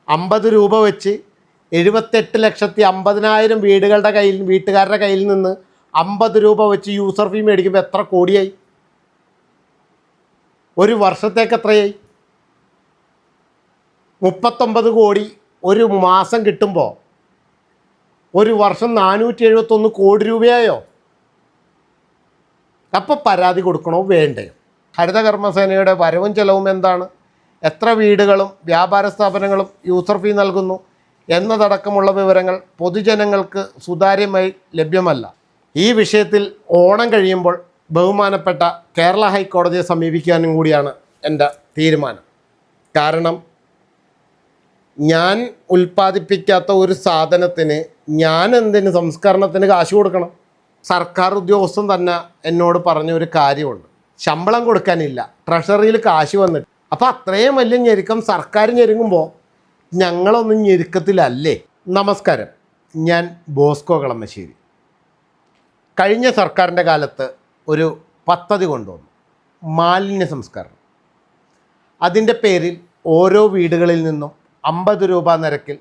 50 രൂപ വെച്ച് 78,50,000 വീട്ടുകാരുടെ കയ്യിൽ നിന്ന് 50 രൂപ വെച്ച് യൂസർ ഫീ മേടിക്കുമ്പോൾ എത്ര കോടിയായി? ഒരു വർഷത്തേക്ക് എത്രയായി? 39 കോടി ഒരു മാസം കിട്ടുമ്പോൾ ഒരു വർഷം 471 കോടി രൂപയായോ? അപ്പോൾ പരാതി കൊടുക്കണോ വേണ്ടേ? ഹരിതകർമ്മസേനയുടെ വരവും ചെലവും എന്താണ്, എത്ര വീടുകളും വ്യാപാര സ്ഥാപനങ്ങളും യൂസർ ഫീ നൽകുന്നു എന്നതടക്കമുള്ള വിവരങ്ങൾ പൊതുജനങ്ങൾക്ക് സുതാര്യമായി ലഭ്യമല്ല. ഈ വിഷയത്തിൽ ഓണം കഴിയുമ്പോൾ ബഹുമാനപ്പെട്ട കേരള ഹൈക്കോടതിയെ സമീപിക്കാനും കൂടിയാണ് എൻ്റെ തീരുമാനം. കാരണം ഞാൻ ഉൽപ്പാദിപ്പിക്കാത്ത ഒരു സാധനത്തിന് ഞാൻ എന്തിന് സംസ്കരണത്തിന് കാശ് കൊടുക്കണം? സർക്കാർ ഉദ്യോഗസ്ഥൻ തന്നെ എന്നോട് പറഞ്ഞ ഒരു കാര്യമുണ്ട്, ശമ്പളം കൊടുക്കാനില്ല, ട്രഷറിയിൽ കാശ് വന്നിട്ട്. അപ്പോൾ അത്രയും വലിയ ഞെരുക്കം സർക്കാർ ഞെരുങ്ങുമ്പോൾ ഞങ്ങളൊന്നും ഞെരുക്കത്തിലല്ലേ? നമസ്കാരം, ഞാൻ ബോസ്കോ കളമശ്ശേരി. കഴിഞ്ഞ സർക്കാരിൻ്റെ കാലത്ത് ഒരു പദ്ധതി കൊണ്ടുവന്നു, മാലിന്യ സംസ്കരണം. അതിൻ്റെ പേരിൽ ഓരോ വീടുകളിൽ നിന്നും 50 രൂപ നിരക്കിൽ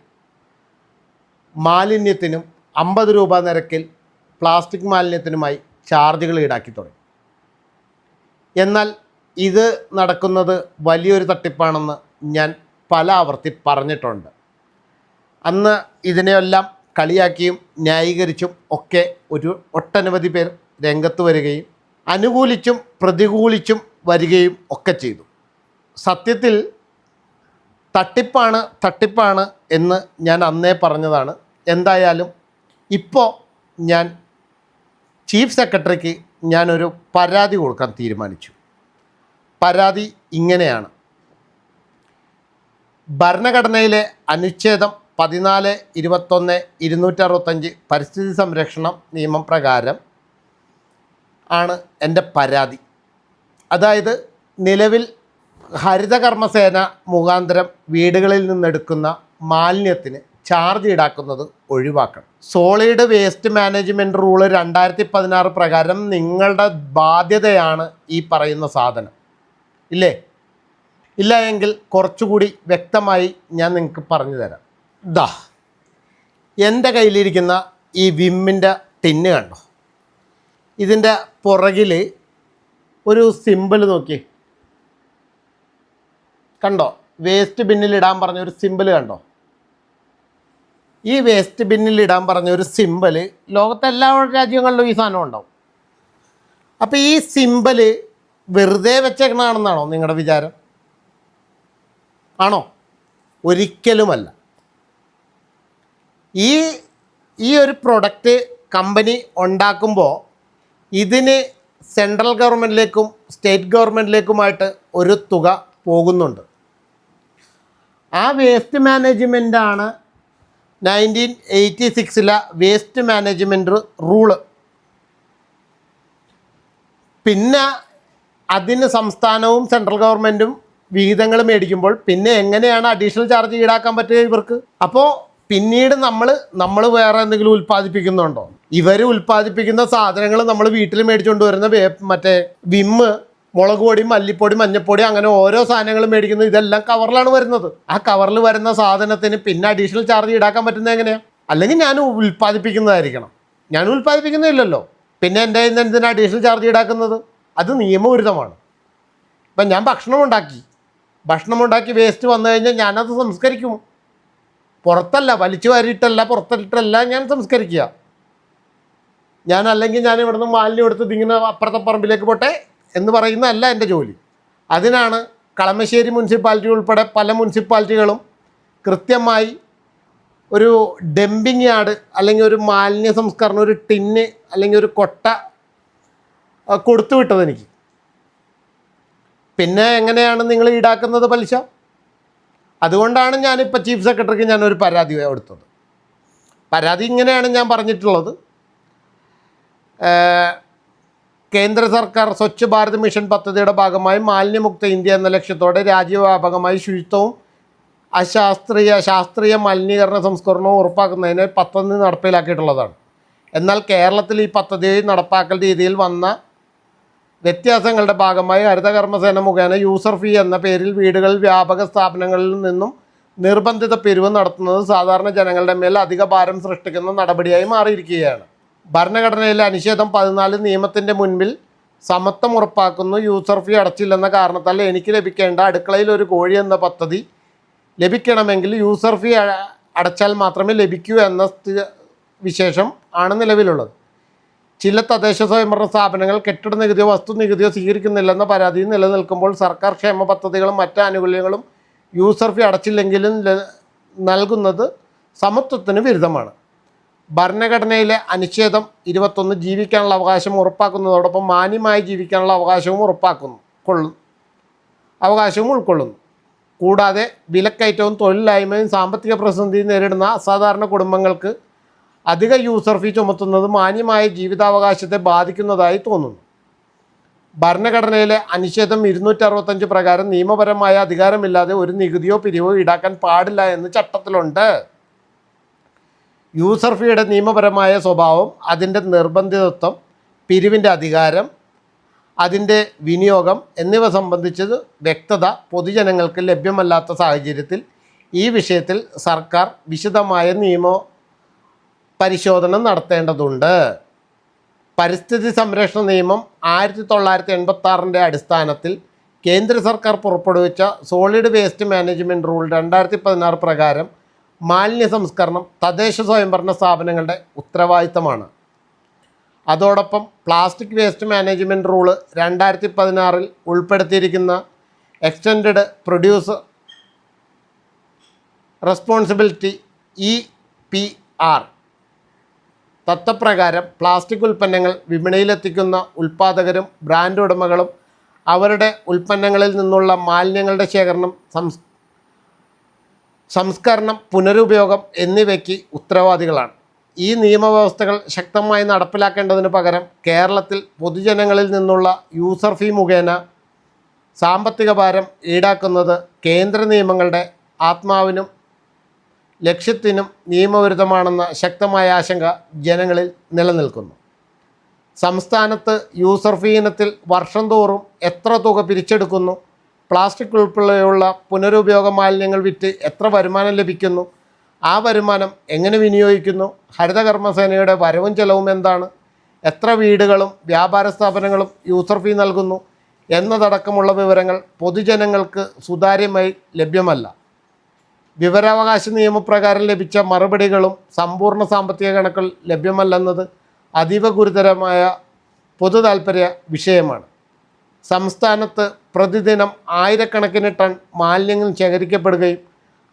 മാലിന്യത്തിനും 50 രൂപ നിരക്കിൽ പ്ലാസ്റ്റിക് മാലിന്യത്തിനുമായി ചാർജുകൾ ഈടാക്കി തുടങ്ങി. എന്നാൽ ഇത് നടക്കുന്നത് വലിയൊരു തട്ടിപ്പാണെന്ന് ഞാൻ പല ആവർത്തി പറഞ്ഞിട്ടുണ്ട്. അന്ന് ഇതിനെയെല്ലാം കളിയാക്കിയും ന്യായീകരിച്ചും ഒക്കെ ഒട്ടനവധി പേർ രംഗത്ത് വരികയും അനുകൂലിച്ചും പ്രതികൂലിച്ചും വരികയും ഒക്കെ ചെയ്തു. സത്യത്തിൽ തട്ടിപ്പാണ് എന്ന് ഞാൻ അന്നേ പറഞ്ഞതാണ്. എന്തായാലും ഇപ്പോൾ ഞാൻ ചീഫ് സെക്രട്ടറിക്ക് ഞാനൊരു പരാതി കൊടുക്കാൻ തീരുമാനിച്ചു. പരാതി ഇങ്ങനെയാണ്: ഭരണഘടനയിലെ അനുച്ഛേദം 14, 21, 265 പരിസ്ഥിതി സംരക്ഷണ നിയമം പ്രകാരം ആണ് എൻ്റെ പരാതി. അതായത് നിലവിൽ ഹരിതകർമ്മസേന മുഖാന്തരം വീടുകളിൽ നിന്നെടുക്കുന്ന മാലിന്യത്തിന് ചാർജ് ഈടാക്കുന്നത് ഒഴിവാക്കണം. സോളിഡ് വേസ്റ്റ് മാനേജ്മെൻറ്റ് റൂള് 2016 പ്രകാരം നിങ്ങളുടെ ബാധ്യതയാണ് ഈ പറയുന്ന സാധനം. ഇല്ലേ? ഇല്ല എങ്കിൽ കുറച്ചുകൂടി വ്യക്തമായി ഞാൻ നിങ്ങൾക്ക് പറഞ്ഞു തരാം. എൻ്റെ കയ്യിലിരിക്കുന്ന ഈ വിമ്മിൻ്റെ ടിന്ന് കണ്ടോ? ഇതിൻ്റെ പുറകിൽ ഒരു സിമ്പിൾ നോക്കി കണ്ടോ? വേസ്റ്റ് ബിന്നിൽ ഇടാൻ പറഞ്ഞ ഒരു സിമ്പിൾ കണ്ടോ? ഈ വേസ്റ്റ് ബിന്നിൽ ഇടാൻ പറഞ്ഞ ഒരു സിമ്പിൾ ലോകത്തെ എല്ലാ രാജ്യങ്ങളിലും ഈ സാധനം ഉണ്ടാവും. അപ്പോൾ ഈ സിമ്പിൾ വെറുതെ വെച്ചേക്കണതാണെന്നാണോ നിങ്ങളുടെ വിചാരം? ആണോ? ഒരിക്കലുമല്ല. ഈ ഒരു പ്രൊഡക്റ്റ് കമ്പനി ഉണ്ടാക്കുമ്പോൾ ഇതിന് സെൻട്രൽ ഗവൺമെൻറ്റിലേക്കും സ്റ്റേറ്റ് ഗവൺമെൻറ്റിലേക്കുമായിട്ട് ഒരു തുക പോകുന്നുണ്ട്. ആ വേസ്റ്റ് മാനേജ്മെൻറ്റാണ് 1986 വേസ്റ്റ് മാനേജ്മെൻറ്റ് റൂള്. പിന്നെ അതിന് സംസ്ഥാനവും സെൻട്രൽ ഗവൺമെൻറ്റും വിഹിതങ്ങൾ മേടിക്കുമ്പോൾ പിന്നെ എങ്ങനെയാണ് അഡീഷണൽ ചാർജ് ഈടാക്കാൻ പറ്റുക ഇവർക്ക്? അപ്പോൾ പിന്നീട് നമ്മൾ വേറെ എന്തെങ്കിലും ഉൽപ്പാദിപ്പിക്കുന്നുണ്ടോ? ഇവർ ഉൽപ്പാദിപ്പിക്കുന്ന സാധനങ്ങൾ നമ്മൾ വീട്ടിൽ മേടിച്ചുകൊണ്ട് വരുന്ന മറ്റേ വിമ്മ്, മുളക് പൊടി, മല്ലിപ്പൊടി, മഞ്ഞൾപ്പൊടി, അങ്ങനെ ഓരോ സാധനങ്ങളും മേടിക്കുന്നത് ഇതെല്ലാം കവറിലാണ് വരുന്നത്. ആ കവറിൽ വരുന്ന സാധനത്തിന് പിന്നെ അഡീഷണൽ ചാർജ് ഈടാക്കാൻ പറ്റുന്നത് എങ്ങനെയാണ്? അല്ലെങ്കിൽ ഞാൻ ഉൽപ്പാദിപ്പിക്കുന്നതായിരിക്കണം. ഞാൻ ഉൽപ്പാദിപ്പിക്കുന്നില്ലല്ലോ, പിന്നെ എൻ്റെ കയ്യിൽ നിന്ന് എന്തിനാണ് അഡീഷണൽ ചാർജ് ഈടാക്കുന്നത്? അത് നിയമവിരുദ്ധമാണ്. ഇപ്പം ഞാൻ ഭക്ഷണം ഉണ്ടാക്കി വേസ്റ്റ് വന്നു കഴിഞ്ഞാൽ ഞാനത് സംസ്കരിക്കും. പുറത്തല്ല, വലിച്ചു വാരിയിട്ടല്ല, പുറത്തിട്ടല്ല ഞാൻ സംസ്കരിക്കുക. അല്ലെങ്കിൽ ഞാൻ ഇവിടുന്ന് മാലിന്യം എടുത്ത് ഇതിങ്ങനെ അപ്പുറത്തെ പറമ്പിലേക്ക് പോട്ടെ എന്ന് പറയുന്നതല്ല എൻ്റെ ജോലി. അതിനാണ് കളമശ്ശേരി മുനിസിപ്പാലിറ്റി ഉൾപ്പെടെ പല മുനിസിപ്പാലിറ്റികളും കൃത്യമായി ഒരു ഡംപിങ് യാർഡ് അല്ലെങ്കിൽ ഒരു മാലിന്യ സംസ്കരണം, ഒരു ടിന്ന് അല്ലെങ്കിൽ ഒരു കൊട്ട കൊടുത്തു വിട്ടത് എനിക്ക്. പിന്നെ എങ്ങനെയാണ് നിങ്ങൾ ഈടാക്കുന്നത് പലിശ? അതുകൊണ്ടാണ് ഞാനിപ്പോൾ ചീഫ് സെക്രട്ടറിക്ക് ഞാനൊരു പരാതി കൊടുത്തത്. പരാതി ഇങ്ങനെയാണ് ഞാൻ പറഞ്ഞിട്ടുള്ളത്: കേന്ദ്ര സർക്കാർ സ്വച്ഛ് ഭാരത് മിഷൻ പദ്ധതിയുടെ ഭാഗമായി മാലിന്യമുക്ത ഇന്ത്യ എന്ന ലക്ഷ്യത്തോടെ രാജ്യവ്യാപകമായി ശുചിത്വവും ശാസ്ത്രീയ മലിനീകരണ സംസ്കരണവും ഉറപ്പാക്കുന്നതിന് പദ്ധതി നടപ്പിലാക്കിയിട്ടുള്ളതാണ്. എന്നാൽ കേരളത്തിൽ ഈ പദ്ധതി നടപ്പാക്കൽ രീതിയിൽ വന്ന വ്യത്യാസങ്ങളുടെ ഭാഗമായി ഹരിതകർമ്മസേന മുഖേന യൂസർ ഫീ എന്ന പേരിൽ വീടുകളിൽ വ്യാപക സ്ഥാപനങ്ങളിൽ നിന്നും നിർബന്ധിത പിരിവ് നടത്തുന്നത് സാധാരണ ജനങ്ങളുടെ മേൽ അധിക ഭാരം സൃഷ്ടിക്കുന്ന നടപടിയായി മാറിയിരിക്കുകയാണ്. ഭരണഘടനയിലെ അനുച്ഛേദം 14 നിയമത്തിൻ്റെ മുൻപിൽ സമത്വം ഉറപ്പാക്കുന്നു. യൂസർ ഫീ അടച്ചില്ലെന്ന കാരണത്താൽ എനിക്ക് ലഭിക്കേണ്ട അടുക്കളയിൽ ഒരു കോഴി എന്ന പദ്ധതി ലഭിക്കണമെങ്കിൽ യൂസർ ഫീ അടച്ചാൽ മാത്രമേ ലഭിക്കൂ എന്ന വിശേഷം ആണ് നിലവിലുള്ളത്. ചില തദ്ദേശ സ്വയംഭരണ സ്ഥാപനങ്ങൾ കെട്ടിട നികുതിയോ വസ്തു നികുതിയോ സ്വീകരിക്കുന്നില്ലെന്ന പരാതി നിലനിൽക്കുമ്പോൾ സർക്കാർ ക്ഷേമ പദ്ധതികളും മറ്റ് ആനുകൂല്യങ്ങളും യൂസർ ഫീ അടച്ചില്ലെങ്കിലും നൽകുന്നത് സമത്വത്തിന് വിരുദ്ധമാണ്. ഭരണഘടനയിലെ അനുച്ഛേദം 21 ജീവിക്കാനുള്ള അവകാശം ഉറപ്പാക്കുന്നതോടൊപ്പം മാന്യമായി ജീവിക്കാനുള്ള അവകാശവും ഉൾക്കൊള്ളുന്നു. കൂടാതെ വിലക്കയറ്റവും തൊഴിലില്ലായ്മയും സാമ്പത്തിക പ്രതിസന്ധിയും നേരിടുന്ന അസാധാരണ കുടുംബങ്ങൾക്ക് അധിക യൂസർ ഫീ ചുമത്തുന്നത് മാന്യമായ ജീവിതാവകാശത്തെ ബാധിക്കുന്നതായി തോന്നുന്നു. ഭരണഘടനയിലെ അനുച്ഛേദം 265 പ്രകാരം നിയമപരമായ അധികാരമില്ലാതെ ഒരു നികുതിയോ പിരിവോ ഈടാക്കാൻ പാടില്ല എന്ന് ചട്ടത്തിലുണ്ട്. യൂസർ ഫീയുടെ നിയമപരമായ സ്വഭാവം, അതിൻ്റെ നിർബന്ധിതത്വം, പിരിവിൻ്റെ അധികാരം, അതിൻ്റെ വിനിയോഗം എന്നിവ സംബന്ധിച്ചത് വ്യക്തത പൊതുജനങ്ങൾക്ക് ലഭ്യമല്ലാത്ത സാഹചര്യത്തിൽ ഈ വിഷയത്തിൽ സർക്കാർ വിശദമായ പരിശോധന നടത്തേണ്ടതുണ്ട്. പരിസ്ഥിതി സംരക്ഷണ നിയമം 1986 അടിസ്ഥാനത്തിൽ കേന്ദ്ര സർക്കാർ പുറപ്പെടുവിച്ച സോളിഡ് വേസ്റ്റ് മാനേജ്മെൻറ്റ് റൂൾ 2016 പ്രകാരം മാലിന്യ സംസ്കരണം തദ്ദേശ സ്വയംഭരണ സ്ഥാപനങ്ങളുടെ ഉത്തരവാദിത്തമാണ്. അതോടൊപ്പം പ്ലാസ്റ്റിക് വേസ്റ്റ് മാനേജ്മെൻറ്റ് റൂള് 2016 ഉൾപ്പെടുത്തിയിരിക്കുന്ന എക്സ്റ്റൻഡഡ് പ്രൊഡ്യൂസർ റെസ്പോൺസിബിലിറ്റി EPR തത്വപ്രകാരം പ്ലാസ്റ്റിക് ഉൽപ്പന്നങ്ങൾ വിപണിയിലെത്തിക്കുന്ന ഉൽപ്പാദകരും ബ്രാൻഡ് ഉടമകളും അവരുടെ ഉൽപ്പന്നങ്ങളിൽ നിന്നുള്ള മാലിന്യങ്ങളുടെ ശേഖരണം, സംസ്കരണം, പുനരുപയോഗം എന്നിവയ്ക്ക് ഉത്തരവാദികളാണ്. ഈ നിയമവ്യവസ്ഥകൾ ശക്തമായി നടപ്പിലാക്കേണ്ടതിന് പകരം കേരളത്തിൽ പൊതുജനങ്ങളിൽ നിന്നുള്ള യൂസർ ഫീ മുഖേന സാമ്പത്തിക ഭാരം ഈടാക്കുന്നത് കേന്ദ്ര നിയമങ്ങളുടെ ആത്മാവിനും ലക്ഷ്യത്തിനും നിയമവിരുദ്ധമാണെന്ന ശക്തമായ ആശങ്ക ജനങ്ങളിൽ നിലനിൽക്കുന്നു. സംസ്ഥാനത്ത് യൂസർ ഫീ ഇനത്തിൽ വർഷം തോറും എത്ര തുക പിരിച്ചെടുക്കുന്നു, പ്ലാസ്റ്റിക് ഉൾപ്പെടെയുള്ള പുനരുപയോഗ മാലിന്യങ്ങൾ വിറ്റ് എത്ര വരുമാനം ലഭിക്കുന്നു, ആ വരുമാനം എങ്ങനെ വിനിയോഗിക്കുന്നു, ഹരിതകർമ്മസേനയുടെ വരവും ചെലവും എന്താണ്, എത്ര വീടുകളും വ്യാപാര സ്ഥാപനങ്ങളും യൂസർ ഫീ നൽകുന്നു എന്നതടക്കമുള്ള വിവരങ്ങൾ പൊതുജനങ്ങൾക്ക് സുതാര്യമായി ലഭ്യമല്ല. വിവരാവകാശ നിയമപ്രകാരം ലഭിച്ച മറുപടികളും സമ്പൂർണ്ണ സാമ്പത്തിക കണക്കുകൾ ലഭ്യമല്ലെന്നത് അതീവ ഗുരുതരമായ പൊതു താൽപ്പര്യ വിഷയമാണ്. സംസ്ഥാനത്ത് പ്രതിദിനം ആയിരക്കണക്കിന് ടൺ മാലിന്യങ്ങൾ ശേഖരിക്കപ്പെടുകയും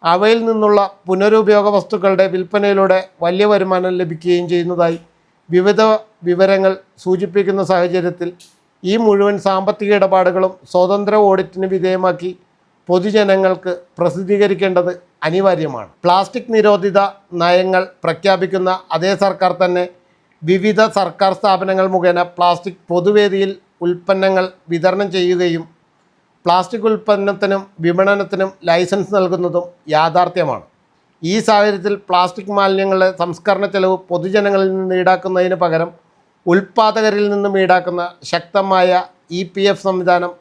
അവയിൽ നിന്നുള്ള പുനരുപയോഗ വസ്തുക്കളുടെ വിൽപ്പനയിലൂടെ വലിയ വരുമാനം ലഭിക്കുകയും ചെയ്യുന്നതായി വിവിധ വിവരങ്ങൾ സൂചിപ്പിക്കുന്ന സാഹചര്യത്തിൽ ഈ മുഴുവൻ സാമ്പത്തിക ഇടപാടുകളും സ്വതന്ത്ര ഓഡിറ്റിന് വിധേയമാക്കി പൊതുജനങ്ങൾക്ക് പ്രസിദ്ധീകരിക്കേണ്ടത് അനിവാര്യമാണ്. പ്ലാസ്റ്റിക് നിരോധിത നയങ്ങൾ പ്രഖ്യാപിക്കുന്ന അതേ സർക്കാർ തന്നെ വിവിധ സർക്കാർ സ്ഥാപനങ്ങൾ മുഖേന പ്ലാസ്റ്റിക് പൊതുവേദിയിൽ ഉൽപ്പന്നങ്ങൾ വിതരണം ചെയ്യുകയും പ്ലാസ്റ്റിക് ഉൽപ്പന്നത്തിനും വിപണനത്തിനും ലൈസൻസ് നൽകുന്നതും യാഥാർത്ഥ്യമാണ്. ഈ സാഹചര്യത്തിൽ പ്ലാസ്റ്റിക് മാലിന്യങ്ങളുടെ സംസ്കരണ ചെലവ് പൊതുജനങ്ങളിൽ നിന്ന് ഈടാക്കുന്നതിന് പകരം ഉൽപ്പാദകരിൽ നിന്നും ഈടാക്കുന്ന ശക്തമായ EPF സംവിധാനം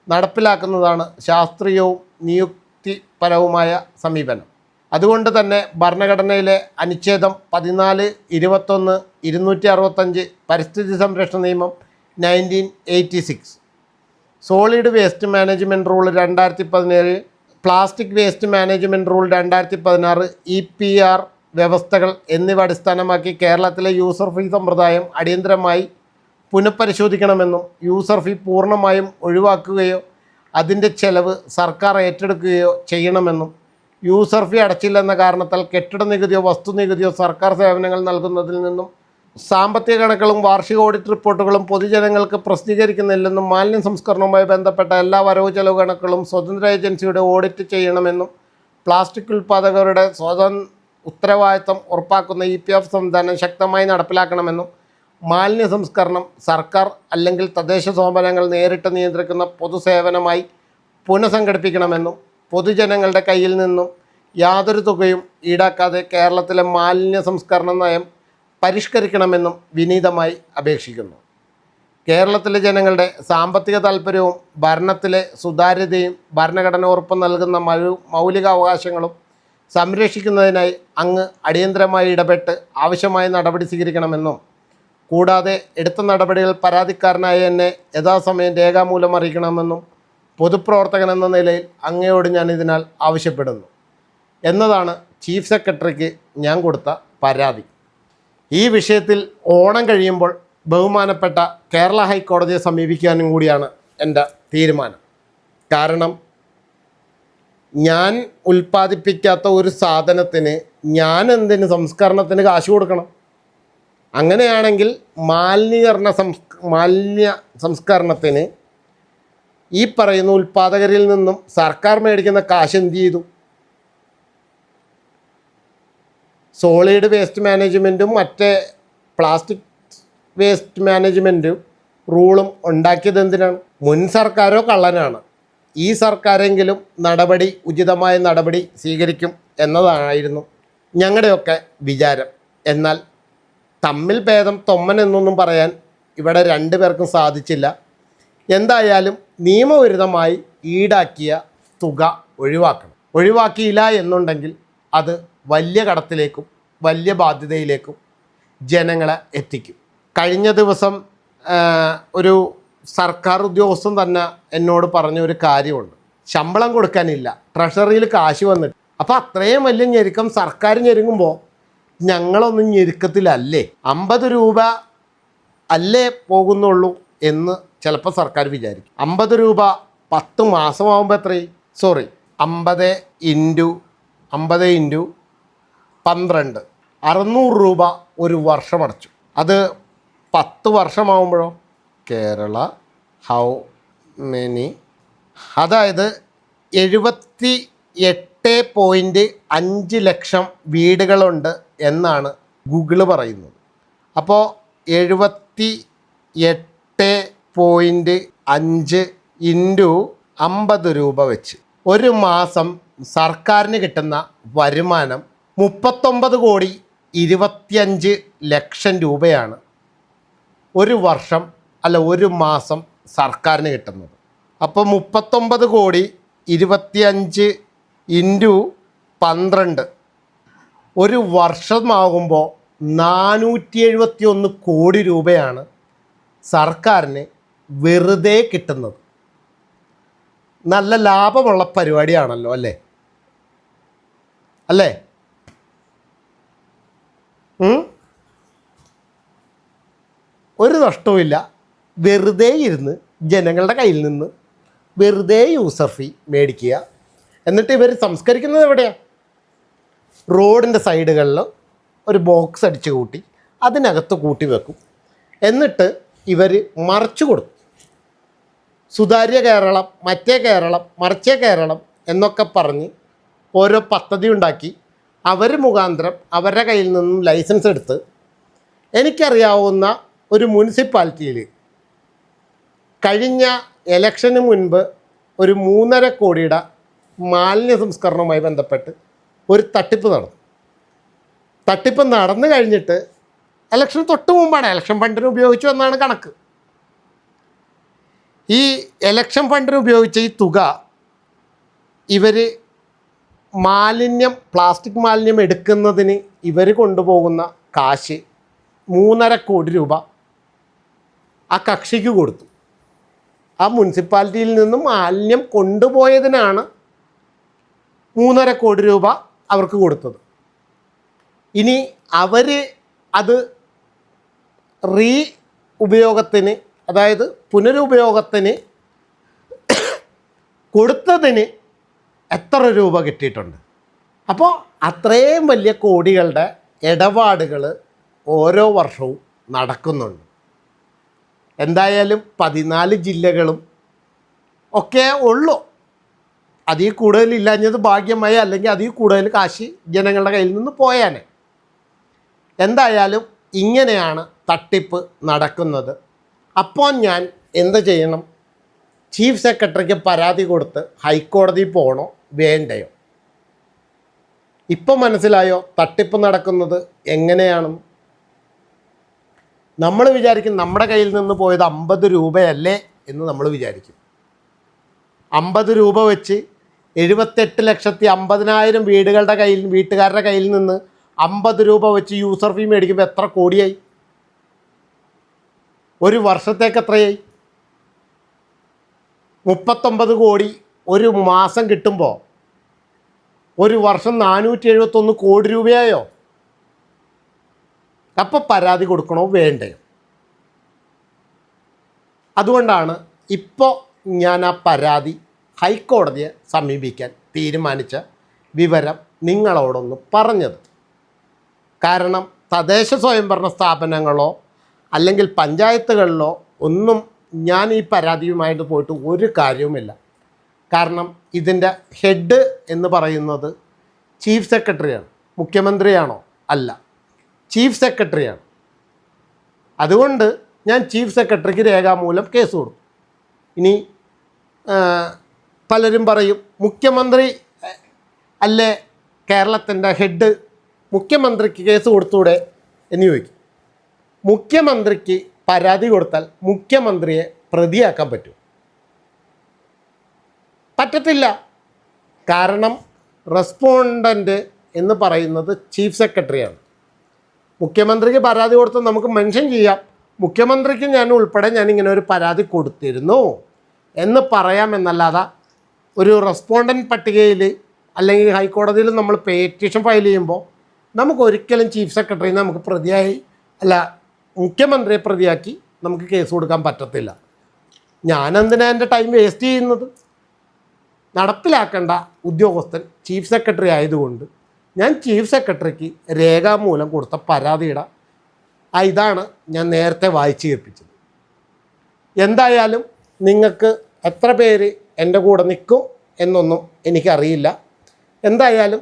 നടപ്പിലാക്കുന്നതാണ് ശാസ്ത്രീയവും നിയുക്തിപരവുമായ സമീപനം. അതുകൊണ്ട് തന്നെ ഭരണഘടനയിലെ അനുച്ഛേദം 14, 21, 265, പരിസ്ഥിതി സംരക്ഷണ നിയമം 1986, solid waste management rule 2017, plastic waste management rule 2016, EPR വ്യവസ്ഥകൾ എന്നിവ അടിസ്ഥാനമാക്കി കേരളത്തിലെ യൂസർ ഫീ സമ്പ്രദായം അടിയന്തരമായി പുനഃപരിശോധിക്കണമെന്നും യൂസർ ഫീ പൂർണ്ണമായും ഒഴിവാക്കുകയോ അതിൻ്റെ ചെലവ് സർക്കാർ ഏറ്റെടുക്കുകയോ ചെയ്യണമെന്നും യൂസർ ഫീ അടച്ചില്ലെന്ന കാരണത്താൽ കെട്ടിട നികുതിയോ വസ്തു നികുതിയോ സർക്കാർ സേവനങ്ങൾ നൽകുന്നതിൽ നിന്നും സാമ്പത്തിക കണക്കുകളും വാർഷിക ഓഡിറ്റ് റിപ്പോർട്ടുകളും പൊതുജനങ്ങൾക്ക് പ്രസിദ്ധീകരിക്കുന്നില്ലെന്നും മാലിന്യ സംസ്കരണവുമായി ബന്ധപ്പെട്ട എല്ലാ വരവ് ചെലവ് കണക്കുകളും സ്വതന്ത്ര ഏജൻസിയുടെ ഓഡിറ്റ് ചെയ്യണമെന്നും പ്ലാസ്റ്റിക് ഉൽപ്പാദകരുടെ ഉത്തരവാദിത്തം ഉറപ്പാക്കുന്ന EPF സംവിധാനം ശക്തമായി നടപ്പിലാക്കണമെന്നും മാലിന്യ സംസ്കരണം സർക്കാർ അല്ലെങ്കിൽ തദ്ദേശ സ്ഥാപനങ്ങൾ നേരിട്ട് നിയന്ത്രിക്കുന്ന പൊതുസേവനമായി പുനഃസംഘടിപ്പിക്കണമെന്നും പൊതുജനങ്ങളുടെ കയ്യിൽ നിന്നും യാതൊരു തുകയും ഈടാക്കാതെ കേരളത്തിലെ മാലിന്യ സംസ്കരണ നയം പരിഷ്കരിക്കണമെന്നും വിനീതമായി അപേക്ഷിക്കുന്നു. കേരളത്തിലെ ജനങ്ങളുടെ സാമ്പത്തിക താൽപ്പര്യവും ഭരണത്തിലെ സുതാര്യതയും ഭരണഘടന ഉറപ്പ് നൽകുന്ന മൗലിക അവകാശങ്ങളും സംരക്ഷിക്കുന്നതിനായി അങ്ങ് അടിയന്തരമായി ഇടപെട്ട് ആവശ്യമായ നടപടി സ്വീകരിക്കണമെന്നും കൂടാതെ എടുത്ത നടപടികൾ പരാതിക്കാരനായ എന്നെ യഥാസമയം രേഖാമൂലം അറിയിക്കണമെന്നും പൊതുപ്രവർത്തകൻ എന്ന നിലയിൽ അങ്ങയോട് ഞാൻ ഇതിനാൽ ആവശ്യപ്പെടുന്നു എന്നതാണ് ചീഫ് സെക്രട്ടറിക്ക് ഞാൻ കൊടുത്ത പരാതി. ഈ വിഷയത്തിൽ ഓണം കഴിയുമ്പോൾ ബഹുമാനപ്പെട്ട കേരള ഹൈക്കോടതിയെ സമീപിക്കാനും കൂടിയാണ് എൻ്റെ തീരുമാനം. കാരണം ഞാൻ ഉൽപ്പാദിപ്പിക്കാത്ത ഒരു സാധനത്തിന് ഞാൻ എന്തിന് സംസ്കരണത്തിന് കാശ് കൊടുക്കണം? അങ്ങനെയാണെങ്കിൽ മാലിന്യ സംസ്കരണത്തിന് ഈ പറയുന്ന ഉൽപ്പാദകരിൽ നിന്നും സർക്കാർ മേടിക്കുന്ന കാശ് എന്ത് ചെയ്തു? സോളിഡ് വേസ്റ്റ് മാനേജ്മെൻറ്റും മറ്റേ പ്ലാസ്റ്റിക് വേസ്റ്റ് മാനേജ്മെൻറ്റും റൂളും ഉണ്ടാക്കിയത് എന്തിനാണ്? മുൻ സർക്കാരോ കള്ളനാണ്. ഈ സർക്കാരെങ്കിലും ഉചിതമായ നടപടി സ്വീകരിക്കും എന്നതായിരുന്നു ഞങ്ങളുടെയൊക്കെ വിചാരം. എന്നാൽ തമ്മിൽ ഭേദം തൊമ്മൻ എന്നൊന്നും പറയാൻ ഇവിടെ രണ്ടുപേർക്കും സാധിച്ചില്ല. എന്തായാലും നിയമവിരുദ്ധമായി ഈടാക്കിയ തുക ഒഴിവാക്കിയില്ല എന്നുണ്ടെങ്കിൽ അത് വലിയ കടത്തിലേക്കും വലിയ ബാധ്യതയിലേക്കും ജനങ്ങളെ എത്തിക്കും. കഴിഞ്ഞ ദിവസം ഒരു സർക്കാർ ഉദ്യോഗസ്ഥൻ തന്നെ എന്നോട് പറഞ്ഞ ഒരു കാര്യമുണ്ട്. ശമ്പളം കൊടുക്കാനില്ല, ട്രഷറിയിൽ കാശ് വന്നിട്ട്. അപ്പോൾ അത്രയും വലിയ ഞെരുക്കം സർക്കാർ ഞെരുങ്ങുമ്പോൾ ഞങ്ങളൊന്നും ഞെരുക്കത്തിലല്ലേ? 50 രൂപ അല്ലേ പോകുന്നുള്ളൂ എന്ന് ചിലപ്പോൾ സർക്കാർ വിചാരിക്കും. 50 രൂപ 10 മാസമാകുമ്പോൾ എത്രയും 50 ഇൻറ്റു 12 600 രൂപ ഒരു വർഷം അടച്ചു. അത് 10 വർഷമാകുമ്പോഴോ കേരള ഹൗ മെനി, അതായത് 78.5 ലക്ഷം വീടുകളുണ്ട് എന്നാണ് ഗൂഗിള് പറയുന്നത്. അപ്പോൾ 78.5 ഇൻറ്റു 50 രൂപ വെച്ച് ഒരു മാസം സർക്കാരിന് കിട്ടുന്ന വരുമാനം 39.25 ലക്ഷം രൂപയാണ് ഒരു മാസം സർക്കാരിന് കിട്ടുന്നത്. അപ്പോൾ 39.25 ഇൻറ്റു 12 ഒരു വർഷമാകുമ്പോൾ 471 കോടി രൂപയാണ് സർക്കാരിന് വെറുതെ കിട്ടുന്നത്. നല്ല ലാഭമുള്ള പരിപാടിയാണല്ലോ അല്ലേ? ഒരു നഷ്ടവുമില്ല. വെറുതെ ഇരുന്ന് ജനങ്ങളുടെ കയ്യിൽ നിന്ന് വെറുതെ യൂസർ ഫീ മേടിക്കുക. എന്നിട്ട് ഇവർ സംസ്കരിക്കുന്നത് എവിടെയാണ്? റോഡിൻ്റെ സൈഡുകളിൽ ഒരു ബോക്സ് അടിച്ച് കൂട്ടി അതിനകത്ത് കൂട്ടി വെക്കും. എന്നിട്ട് ഇവർ മറിച്ചു കൊടുക്കും. സുതാര്യ കേരളം, മറ്റേ കേരളം, മറിച്ചേ കേരളം എന്നൊക്കെ പറഞ്ഞ് ഓരോ പദ്ധതി ഉണ്ടാക്കി അവർ മുഖാന്തരം അവരുടെ കയ്യിൽ നിന്നും ലൈസൻസ് എടുത്ത് എനിക്കറിയാവുന്ന ഒരു മുനിസിപ്പാലിറ്റിയിൽ കഴിഞ്ഞ ഇലക്ഷന് മുൻപ് ഒരു 3.5 കോടിയുടെ മാലിന്യ സംസ്കരണവുമായി ബന്ധപ്പെട്ട് ഒരു തട്ടിപ്പ് നടന്നു കഴിഞ്ഞിട്ട് ഇലക്ഷൻ തൊട്ട് മുമ്പാണ്. ഇലക്ഷൻ ഫണ്ടിന് ഉപയോഗിച്ചു എന്നാണ് കണക്ക്. ഈ ഇലക്ഷൻ ഫണ്ടിന് ഉപയോഗിച്ച ഈ തുക ഇവർ പ്ലാസ്റ്റിക് മാലിന്യം എടുക്കുന്നതിന് ഇവർ കൊണ്ടുപോകുന്ന കാശ് 3.5 കോടി രൂപ ആ കക്ഷിക്ക് കൊടുത്തു. ആ മുനിസിപ്പാലിറ്റിയിൽ നിന്നും മാലിന്യം കൊണ്ടുപോയതിനാണ് 3.5 കോടി രൂപ അവർക്ക് കൊടുത്തത്. ഇനി അവർ അത് ഉപയോഗത്തിന്, അതായത് പുനരുപയോഗത്തിന് കൊടുത്തതിന് എത്ര രൂപ കിട്ടിയിട്ടുണ്ട്? അപ്പോൾ അത്രയും വലിയ കോടികളുടെ ഇടപാടുകൾ ഓരോ വർഷവും നടക്കുന്നുണ്ട്. എന്തായാലും 14 ജില്ലകളും ഒക്കെ ഉള്ളൂ. അതിൽ കൂടുതലില്ലാഞ്ഞത് ഭാഗ്യമായി, അല്ലെങ്കിൽ അതിൽ കൂടുതൽ കാശ് ജനങ്ങളുടെ കയ്യിൽ നിന്ന് പോയാനെ. എന്തായാലും ഇങ്ങനെയാണ് തട്ടിപ്പ് നടക്കുന്നത്. അപ്പോൾ ഞാൻ എന്ത് ചെയ്യണം? ചീഫ് സെക്രട്ടറിക്ക് പരാതി കൊടുത്ത് ഹൈക്കോടതിയിൽ പോകണോ വേണ്ടയോ? ഇപ്പം മനസ്സിലായോ തട്ടിപ്പ് നടക്കുന്നത് എങ്ങനെയാണെന്ന്? നമ്മൾ വിചാരിക്കും നമ്മുടെ കയ്യിൽ നിന്ന് പോയത് 50 രൂപയല്ലേ എന്ന് നമ്മൾ വിചാരിക്കും. 50 രൂപ വെച്ച് 78,50,000 വീട്ടുകാരുടെ കയ്യിൽ നിന്ന് 50 രൂപ വെച്ച് യൂസർ ഫീ മേടിക്കുമ്പോൾ എത്ര കോടിയായി? ഒരു വർഷത്തേക്ക് എത്രയായി? 39 കോടി ഒരു മാസം കിട്ടുമ്പോൾ ഒരു വർഷം 471 കോടി രൂപയായോ? അപ്പോൾ പരാതി കൊടുക്കണോ വേണ്ടേ? അതുകൊണ്ടാണ് ഇപ്പോൾ ഞാൻ ആ പരാതി ഹൈക്കോടതിയെ സമീപിക്കാൻ തീരുമാനിച്ച വിവരം നിങ്ങളോടൊന്ന് പറഞ്ഞത്. കാരണം തദ്ദേശ സ്വയംഭരണ സ്ഥാപനങ്ങളോ അല്ലെങ്കിൽ പഞ്ചായത്തുകളിലോ ഒന്നും ഞാൻ ഈ പരാതിയുമായിട്ട് പോയിട്ട് ഒരു കാര്യവുമില്ല. കാരണം ഇതിൻ്റെ ഹെഡ് എന്ന് പറയുന്നത് ചീഫ് സെക്രട്ടറിയാണ്. മുഖ്യമന്ത്രിയാണോ? അല്ല, ചീഫ് സെക്രട്ടറിയാണ്. അതുകൊണ്ട് ഞാൻ ചീഫ് സെക്രട്ടറിക്ക് രേഖാമൂലം കേസ് കൊടുക്കും. ഇനി പലരും പറയും മുഖ്യമന്ത്രി അല്ലേ കേരളത്തിൻ്റെ ഹെഡ്, മുഖ്യമന്ത്രിക്ക് കേസ് കൊടുത്തൂടെ എന്ന് ചോദിക്കും. മുഖ്യമന്ത്രിക്ക് പരാതി കൊടുത്താൽ മുഖ്യമന്ത്രിയെ പ്രതിയാക്കാൻ പറ്റും? പറ്റത്തില്ല. കാരണം റെസ്പോണ്ടൻ്റ് എന്ന് പറയുന്നത് ചീഫ് സെക്രട്ടറിയാണ്. മുഖ്യമന്ത്രിക്ക് പരാതി കൊടുത്താൽ നമുക്ക് മെൻഷൻ ചെയ്യാം, മുഖ്യമന്ത്രിക്ക് ഞാൻ ഉൾപ്പെടെ ഞാനിങ്ങനെ ഒരു പരാതി കൊടുത്തിരുന്നു എന്ന് പറയാമെന്നല്ലാതെ ഒരു റെസ്പോണ്ടൻ്റ് പട്ടികയിൽ അല്ലെങ്കിൽ ഹൈക്കോടതിയിൽ നമ്മൾ പെറ്റീഷൻ ഫയൽ ചെയ്യുമ്പോൾ നമുക്ക് ഒരിക്കലും ചീഫ് സെക്രട്ടറിനെ നമുക്ക് പ്രതിയായി അല്ല മുഖ്യമന്ത്രിയെ പ്രതിയാക്കി നമുക്ക് കേസ് കൊടുക്കാൻ പറ്റത്തില്ല. ഞാനെന്തിനാണ് എൻ്റെ ടൈം വേസ്റ്റ് ചെയ്യുന്നത്? നടപ്പിലാക്കേണ്ട ഉദ്യോഗസ്ഥൻ ചീഫ് സെക്രട്ടറി ആയതുകൊണ്ട് ഞാൻ ചീഫ് സെക്രട്ടറിക്ക് രേഖാമൂലം കൊടുത്ത പരാതിയുടെ ഇതാണ് ഞാൻ നേരത്തെ വായിച്ച് കേൾപ്പിച്ചത്. എന്തായാലും നിങ്ങൾക്ക് എത്ര പേര് എൻ്റെ കൂടെ നിൽക്കും എന്നൊന്നും എനിക്കറിയില്ല. എന്തായാലും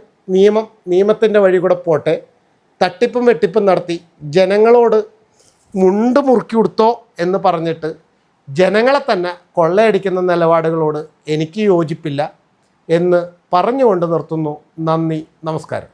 നിയമത്തിൻ്റെ വഴി കൂടെ പോട്ടെ. തട്ടിപ്പും വെട്ടിപ്പും നടത്തി ജനങ്ങളോട് മുണ്ട് മുറുക്കി കൊടുത്തോ എന്ന് പറഞ്ഞിട്ട് ജനങ്ങളെ തന്നെ കൊള്ളയടിക്കുന്ന നിലപാടുകളോട് എനിക്ക് യോജിപ്പില്ല എന്ന് പറഞ്ഞുകൊണ്ട് നിർത്തുന്നു. നന്ദി, നമസ്കാരം.